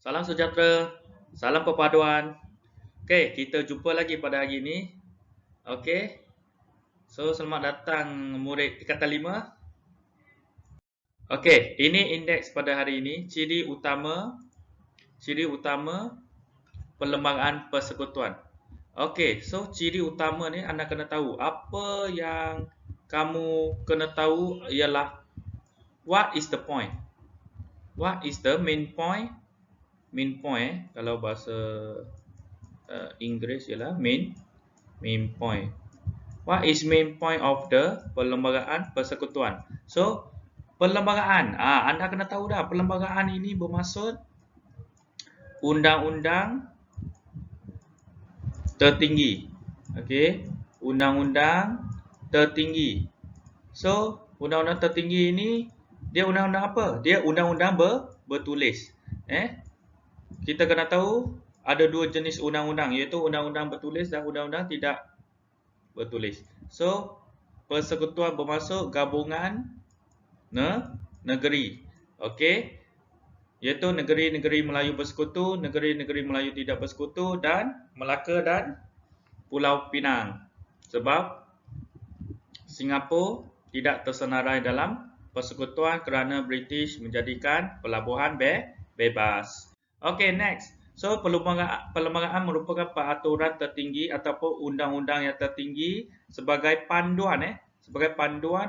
Salam sejahtera, salam perpaduan. Okey, kita jumpa lagi pada hari ini. Okey. So, selamat datang murid tingkatan 5. Okey, ini indeks pada hari ini, ciri utama perlembagaan persekutuan. Okey, so ciri utama ni anda kena tahu. Apa yang kamu kena tahu ialah what is the point? What is the main point? Main point kalau bahasa Inggeris ialah main point. What is main point of the perlembagaan persekutuan? So, perlembagaan, anda kena tahu dah, perlembagaan ini bermaksud undang-undang tertinggi. Okey, undang-undang tertinggi. So, undang-undang tertinggi ini dia undang-undang apa? Dia undang-undang bertulis. Kita kena tahu ada dua jenis undang-undang, iaitu undang-undang bertulis dan undang-undang tidak bertulis. So, persekutuan bermaksud gabungan negeri. Okey. Iaitu negeri-negeri Melayu bersekutu, negeri-negeri Melayu tidak bersekutu dan Melaka dan Pulau Pinang. Sebab Singapura tidak tersenarai dalam persekutuan kerana British menjadikan pelabuhan bebas. Okey, next. So, perlembagaan merupakan peraturan tertinggi ataupun undang-undang yang tertinggi sebagai panduan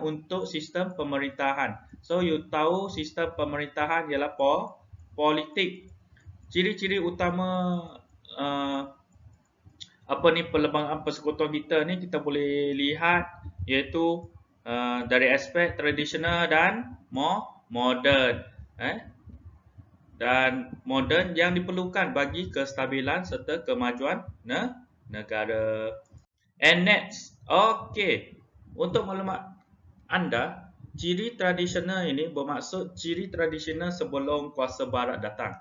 untuk sistem pemerintahan. So, you tahu sistem pemerintahan ialah politik. Ciri-ciri utama perlembagaan persekutuan kita ni kita boleh lihat iaitu dari aspek tradisional dan moden. Dan moden yang diperlukan bagi kestabilan serta kemajuan negara. And next, okey, untuk maklumat anda, ciri tradisional ini bermaksud ciri tradisional sebelum kuasa barat datang.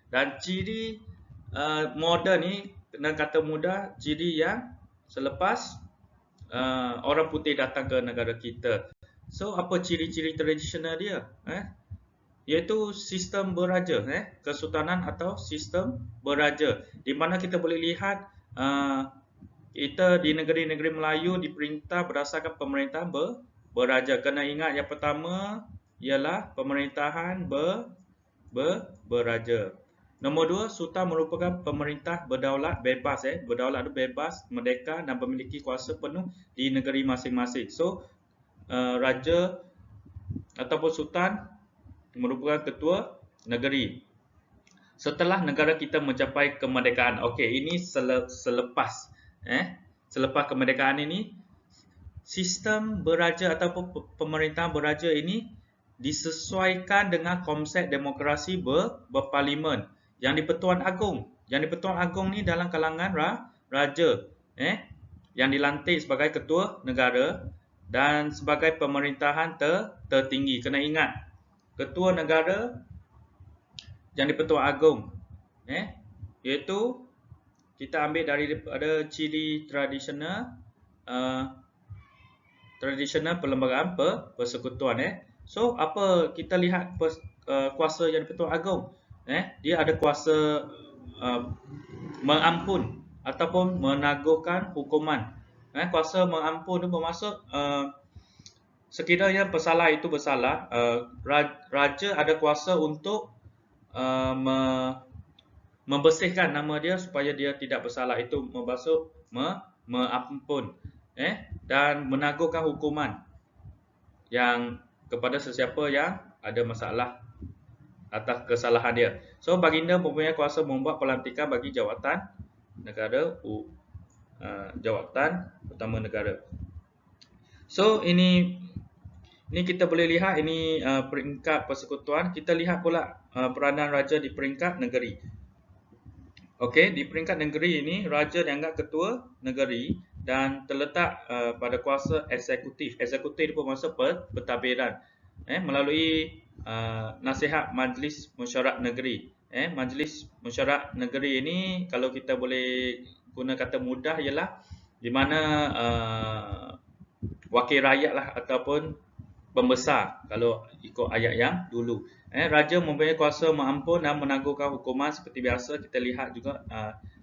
Dan ciri moden ni, dengan kata mudah, ciri yang selepas orang putih datang ke negara kita. So, apa ciri-ciri tradisional dia? Iaitu sistem beraja, kesultanan atau sistem beraja, di mana kita boleh lihat kita di negeri-negeri Melayu diperintah berdasarkan pemerintahan beraja. Kena ingat yang pertama ialah pemerintahan beraja. Nombor 2, sultan merupakan pemerintah berdaulat bebas. Berdaulat itu bebas, merdeka dan memiliki kuasa penuh di negeri masing-masing. So, raja ataupun sultan merupakan ketua negeri. Setelah negara kita mencapai kemerdekaan. Okey, ini selepas kemerdekaan ini, sistem beraja ataupun pemerintahan beraja ini disesuaikan dengan konsep demokrasi berparlimen yang di-Pertuan Agong. Yang di-Pertuan Agong ni dalam kalangan raja, yang dilantik sebagai ketua negara dan sebagai pemerintahan tertinggi. Kena ingat, ketua negara yang di-Pertuan Agong, iaitu kita ambil daripada ciri tradisional perlembagaan persekutuan. So, apa kita lihat kuasa yang di-Pertuan Agong? Dia ada kuasa mengampun ataupun menangguhkan hukuman. Kuasa mengampun itu bermaksud sekiranya bersalah itu bersalah, raja ada kuasa untuk membersihkan nama dia supaya dia tidak bersalah. Itu bermaksud mengampun dan menangguhkan hukuman yang kepada sesiapa yang ada masalah atas kesalahan dia. So, baginda mempunyai kuasa membuat pelantikan bagi jawatan negara, jawatan utama negara. So, ini kita boleh lihat ini peringkat persekutuan. Kita lihat pula peranan raja di peringkat negeri. Okey, di peringkat negeri ini raja dianggap ketua negeri dan terletak pada kuasa eksekutif. Eksekutif itu bermaksud pentadbiran melalui nasihat Majlis Mesyuarat Negeri. Majlis Mesyuarat Negeri ini kalau kita boleh guna kata mudah ialah di mana wakil rakyat lah ataupun pembesar kalau ikut ayat yang dulu. Raja mempunyai kuasa mengampun dan menangguhkan hukuman seperti biasa. Kita lihat juga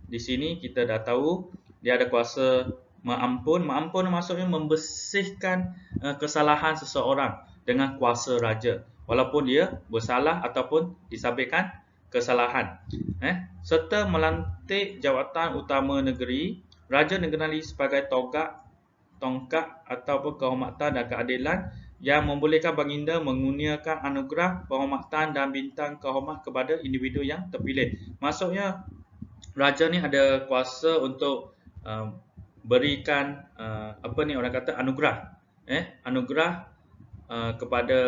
di sini kita dah tahu dia ada kuasa mengampun. Mengampun maksudnya membersihkan kesalahan seseorang dengan kuasa raja, walaupun dia bersalah ataupun disabitkan kesalahan. Serta melantik jawatan utama negeri. Raja dikenali sebagai tongkat ataupun kehormatan dan keadilan yang membolehkan baginda mengurniakan anugerah, penghormatan dan bintang kehormat kepada individu yang terpilih. Maksudnya raja ni ada kuasa untuk berikan apa ni orang kata anugerah, anugerah kepada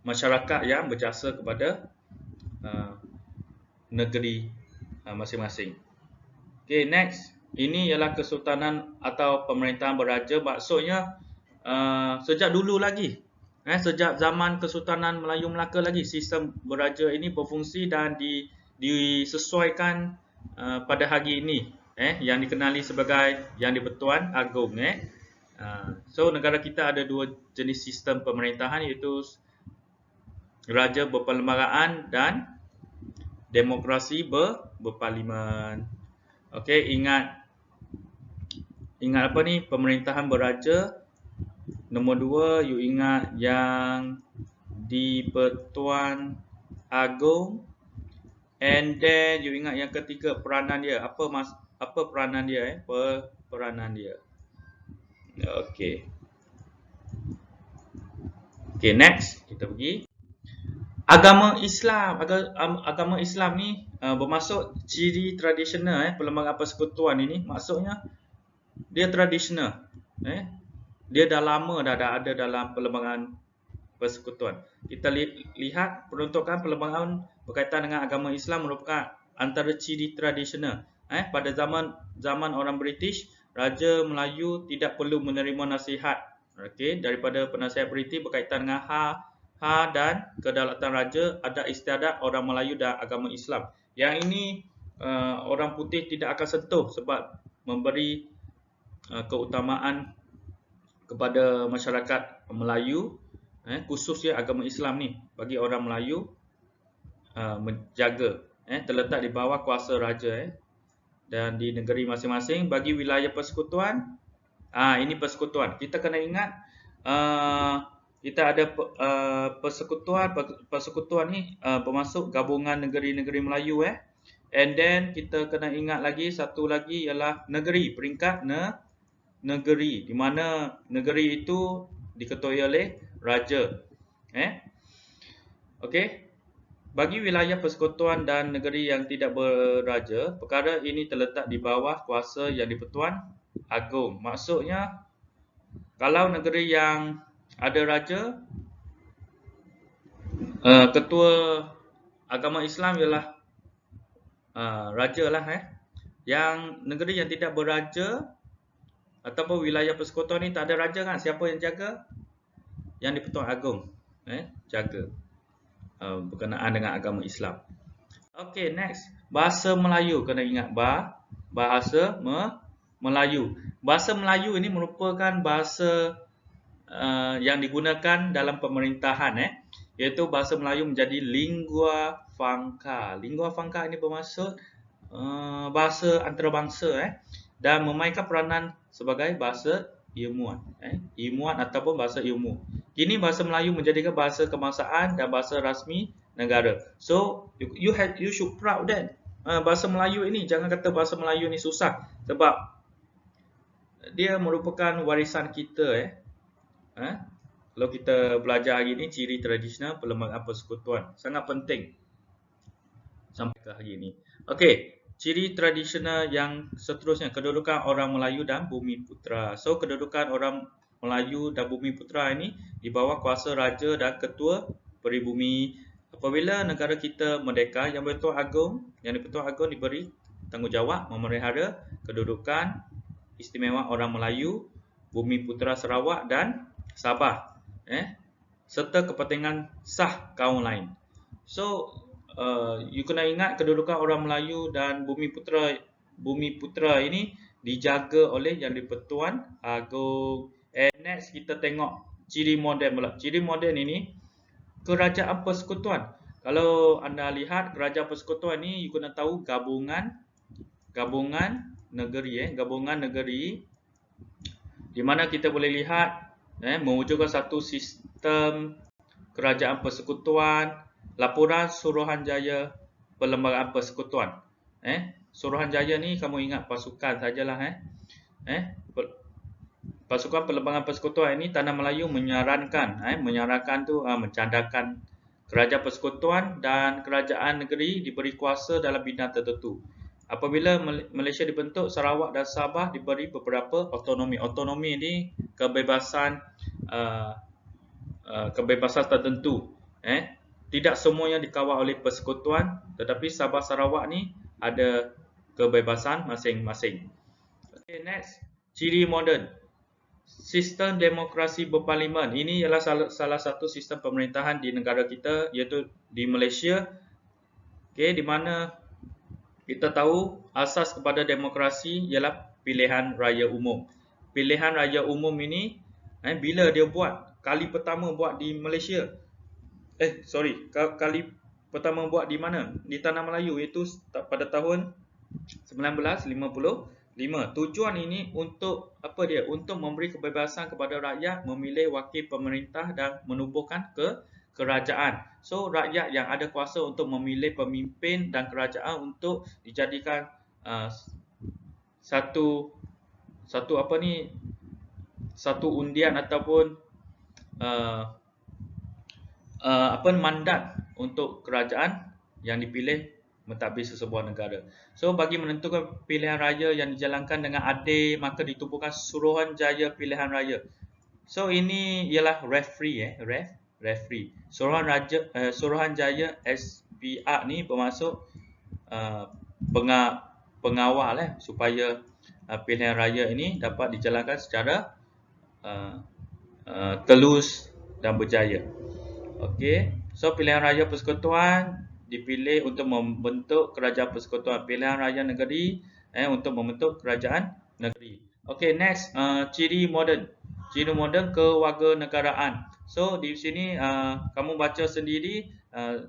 masyarakat yang berjasa kepada negeri masing-masing. Okay, next. Ini ialah kesultanan atau pemerintahan beraja. Maksudnya sejak dulu lagi, sejak zaman Kesultanan Melayu Melaka lagi, sistem beraja ini berfungsi dan disesuaikan pada hari ini, yang dikenali sebagai Yang di-Pertuan Agong. So negara kita ada dua jenis sistem pemerintahan, iaitu raja berperlembagaan dan demokrasi berparlimen. Okey, ingat apa ni, pemerintahan beraja. Nombor 2, you ingat Yang di-Pertuan Agong. And then you ingat yang ketiga, peranan dia. Apa peranan dia? Peranan dia. Okey. Okey, next kita pergi. Agama Islam. Agama Islam ni bermaksud ciri tradisional perlembagaan persekutuan ini. Maksudnya dia tradisional. Dia dah lama dah ada dalam perlembagaan persekutuan. Kita lihat peruntukan perlembagaan berkaitan dengan agama Islam merupakan antara ciri tradisional. Pada zaman orang British, Raja Melayu tidak perlu menerima nasihat daripada penasihat British berkaitan dengan hak dan kedaulatan raja, adat istiadat orang Melayu dan agama Islam. Yang ini orang putih tidak akan sentuh sebab memberi keutamaan kepada masyarakat Melayu, khususnya agama Islam ni bagi orang Melayu menjaga, terletak di bawah kuasa raja dan di negeri masing-masing. Bagi wilayah persekutuan, ini persekutuan. Kita kena ingat kita ada persekutuan ni bermaksud gabungan negeri-negeri Melayu. And then kita kena ingat lagi satu lagi ialah negeri, peringkat negeri, di mana negeri itu diketuai oleh raja. Okey. Bagi wilayah persekutuan dan negeri yang tidak beraja, perkara ini terletak di bawah kuasa Yang di-Pertuan Agong. Maksudnya kalau negeri yang ada raja, ketua agama Islam ialah raja lah. Yang negeri yang tidak beraja ataupun wilayah persekutuan ni tak ada raja kan, siapa yang jaga? Yang di-Pertuan Agong jaga berkenaan dengan agama Islam. Okey, next. Bahasa Melayu, kena ingat bahasa Melayu. Bahasa Melayu ini merupakan bahasa yang digunakan dalam pemerintahan, iaitu bahasa Melayu menjadi lingua franca. Lingua franca ini bermaksud bahasa antarabangsa, dan memainkan peranan sebagai bahasa ilmuan, ilmuan ataupun bahasa ilmu. Kini bahasa Melayu menjadikan bahasa kebangsaan dan bahasa rasmi negara. So you should proud that bahasa Melayu ini, jangan kata bahasa Melayu ni susah, sebab dia merupakan warisan kita. Kalau kita belajar hari ini, ciri tradisional perlembagaan persekutuan sangat penting sampai ke hari ini. Okey, ciri tradisional yang seterusnya, kedudukan orang Melayu dan Bumiputera. So kedudukan orang Melayu dan Bumiputera ini di bawah kuasa raja dan ketua peribumi. Apabila negara kita merdeka, Yang di-Pertuan Agong diberi tanggungjawab memelihara kedudukan istimewa orang Melayu, Bumiputera Sarawak dan Sabah, serta kepentingan sah kaum lain. So you kena ingat kedudukan orang Melayu dan Bumiputera ini dijaga oleh Yang di-Pertuan Agong. And next kita tengok ciri moden pula. Ciri moden ini kerajaan persekutuan. Kalau anda lihat kerajaan persekutuan ni, you kena tahu gabungan negeri, gabungan negeri, di mana kita boleh lihat mewujudkan satu sistem kerajaan persekutuan, laporan Suruhanjaya Perlembagaan Persekutuan. Suruhanjaya ni kamu ingat pasukan sajalah. Pasukan Perlembagaan Persekutuan ini Tanah Melayu menyarankan tu mencandakan kerajaan persekutuan dan kerajaan negeri diberi kuasa dalam bidang tertentu. Apabila Malaysia dibentuk, Sarawak dan Sabah diberi beberapa otonomi. Otonomi ini kebebasan tertentu. Tidak semuanya dikawal oleh persekutuan, tetapi Sabah Sarawak ni ada kebebasan masing-masing. Okay, next, ciri moden. Sistem demokrasi berparlimen. Ini ialah salah satu sistem pemerintahan di negara kita, iaitu di Malaysia. Okay, di mana kita tahu asas kepada demokrasi ialah pilihan raya umum. Pilihan raya umum ini bila dia buat, kali pertama buat di Malaysia. Kali pertama buat di mana? Di Tanah Melayu, iaitu pada tahun 1955. Tujuan ini untuk apa dia? Untuk memberi kebebasan kepada rakyat memilih wakil pemerintah dan menubuhkan kerajaan. So rakyat yang ada kuasa untuk memilih pemimpin dan kerajaan untuk dijadikan satu undian ataupun mandat untuk kerajaan yang dipilih mentadbir sesebuah negara. So bagi menentukan pilihan raya yang dijalankan dengan adil, maka ditubuhkan Suruhanjaya Pilihan Raya. So ini ialah referee. Suruhanjaya SPR ni bermaksud pengawal supaya pilihan raya ini dapat dijalankan secara telus dan berjaya. Okey, so pilihan raya persekutuan dipilih untuk membentuk kerajaan persekutuan. Pilihan raya negeri untuk membentuk kerajaan negeri. Okey, next, ciri moden. Ciri moden kewarganegaraan. So di sini kamu baca sendiri,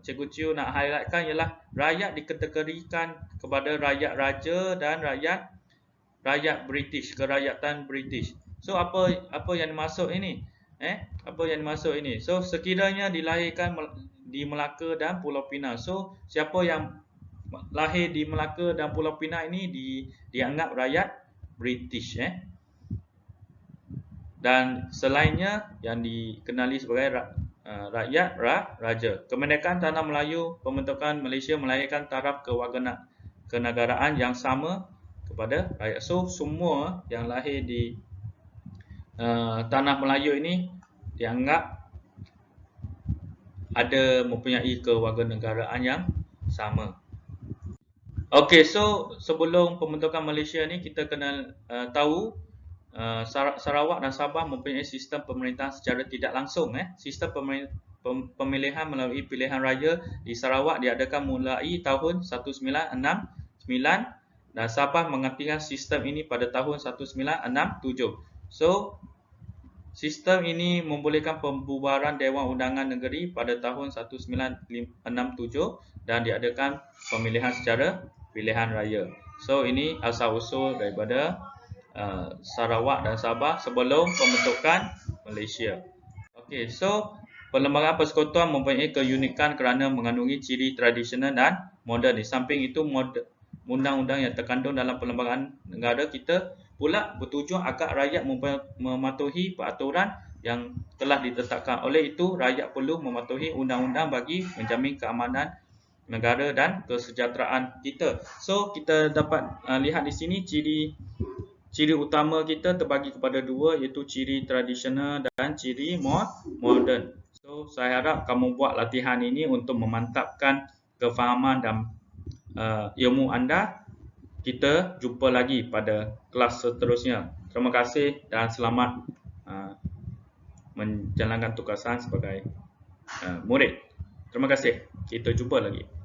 Cikgu Chiu nak highlightkan ialah rakyat dikategorikan kepada rakyat raja dan rakyat British, kerakyatan British. So apa yang dimaksud ini? Apa yang dimaksud ini? So sekiranya dilahirkan di Melaka dan Pulau Pinang. So siapa yang lahir di Melaka dan Pulau Pinang ini dianggap rakyat British. Dan selainnya yang dikenali sebagai rakyat raja. Kemerdekaan Tanah Melayu, pembentukan Malaysia melahirkan taraf kewarganegaraan yang sama kepada rakyat. So semua yang lahir di Tanah Melayu ini dianggap ada mempunyai kewarganegaraan yang sama. Okey, so sebelum pembentukan Malaysia ni kita kena tahu Sarawak dan Sabah mempunyai sistem pemerintahan secara tidak langsung. Sistem pemilihan melalui pilihan raya di Sarawak diadakan mulai tahun 1969 dan Sabah mengaktifkan sistem ini pada tahun 1967. So sistem ini membolehkan pembubaran Dewan Undangan Negeri pada tahun 1967 dan diadakan pemilihan secara pilihan raya. So ini asal-usul daripada Sarawak dan Sabah sebelum pembentukan Malaysia. Okey, so Perlembagaan Persekutuan mempunyai keunikan kerana mengandungi ciri tradisional dan moden. Di samping itu, undang-undang yang terkandung dalam perlembagaan negara kita pula bertujuan agar rakyat mematuhi peraturan yang telah ditetapkan. Oleh itu, rakyat perlu mematuhi undang-undang bagi menjamin keamanan negara dan kesejahteraan kita. So, kita dapat lihat di sini ciri utama kita terbagi kepada dua, iaitu ciri tradisional dan ciri moden. So, saya harap kamu buat latihan ini untuk memantapkan kefahaman dan ilmu anda. Kita jumpa lagi pada kelas seterusnya. Terima kasih dan selamat menjalankan tugasan sebagai murid. Terima kasih. Kita jumpa lagi.